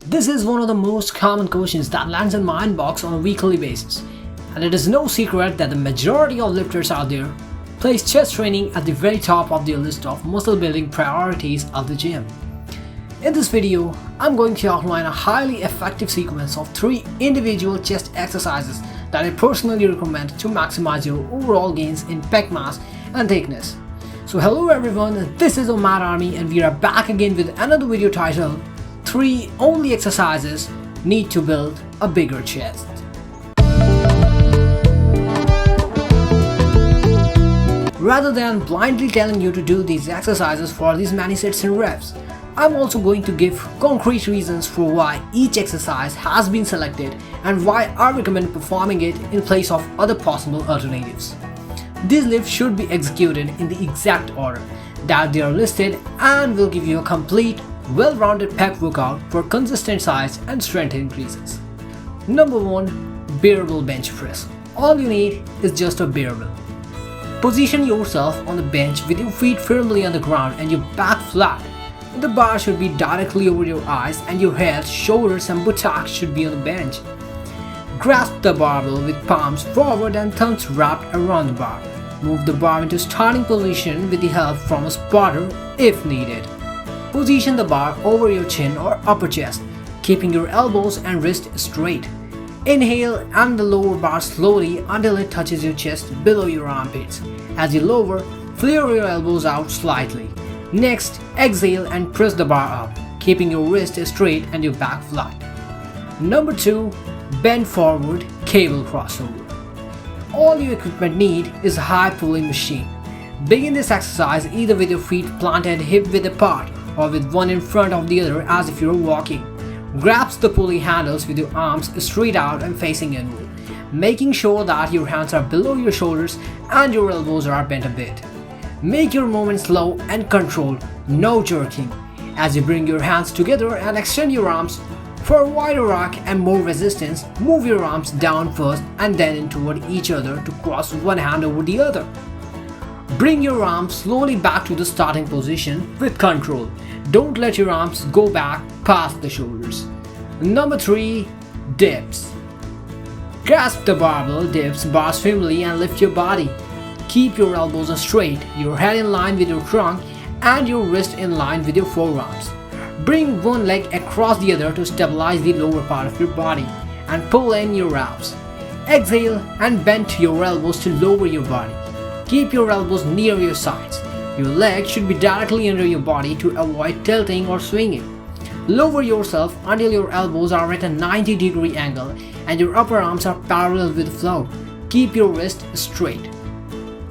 This is one of the most common questions that lands in my inbox on a weekly basis, and it is no secret that the majority of lifters out there place chest training at the very top of their list of muscle building priorities of the gym. In this video, I'm going to outline a highly effective sequence of 3 individual chest exercises that I personally recommend to maximize your overall gains in pec mass and thickness. So hello everyone, this is Omar Army and we are back again with another video titled 3 only exercises need to build a bigger chest. Rather than blindly telling you to do these exercises for these many sets and reps, I'm also going to give concrete reasons for why each exercise has been selected and why I recommend performing it in place of other possible alternatives. These lifts should be executed in the exact order that they are listed and will give you a complete, well-rounded pec workout for consistent size and strength increases. Number 1. Bearable bench press. All you need is just a bearable. Position yourself on the bench with your feet firmly on the ground and your back flat. The bar should be directly over your eyes and your head, shoulders and buttocks should be on the bench. Grasp the barbell with palms forward and thumbs wrapped around the bar. Move the bar into starting position with the help from a spotter if needed. Position the bar over your chin or upper chest, keeping your elbows and wrists straight. Inhale and the lower bar slowly until it touches your chest below your armpits. As you lower, flare your elbows out slightly. Next, exhale and press the bar up, keeping your wrist straight and your back flat. Number 2. Bend forward cable crossover. All your equipment need is a high pulling machine. Begin this exercise either with your feet planted hip width apart or with one in front of the other as if you're walking. Grasp the pulley handles with your arms straight out and facing inward, making sure that your hands are below your shoulders and your elbows are bent a bit. Make your movement slow and controlled, no jerking. As you bring your hands together and extend your arms for a wider arc and more resistance, move your arms down first and then in toward each other to cross one hand over the other. Bring your arms slowly back to the starting position with control. Don't let your arms go back past the shoulders. Number 3. Dips. Grasp the barbell, dips bars firmly and lift your body. Keep your elbows straight, your head in line with your trunk and your wrist in line with your forearms. Bring one leg across the other to stabilize the lower part of your body and pull in your abs. Exhale and bend your elbows to lower your body. Keep your elbows near your sides. Your legs should be directly under your body to avoid tilting or swinging. Lower yourself until your elbows are at a 90-degree angle and your upper arms are parallel with the floor. Keep your wrist straight.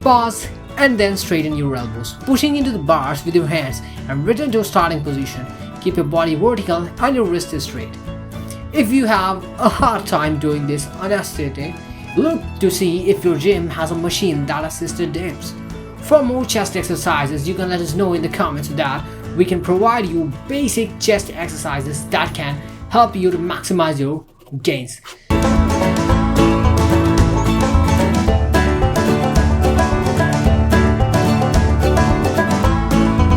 Pause and then straighten your elbows, pushing into the bars with your hands and return to a starting position. Keep your body vertical and your wrist straight. If you have a hard time doing this unassisted, look to see if your gym has a machine that assisted dips. For more chest exercises, you can let us know in the comments so that we can provide you basic chest exercises that can help you to maximize your gains.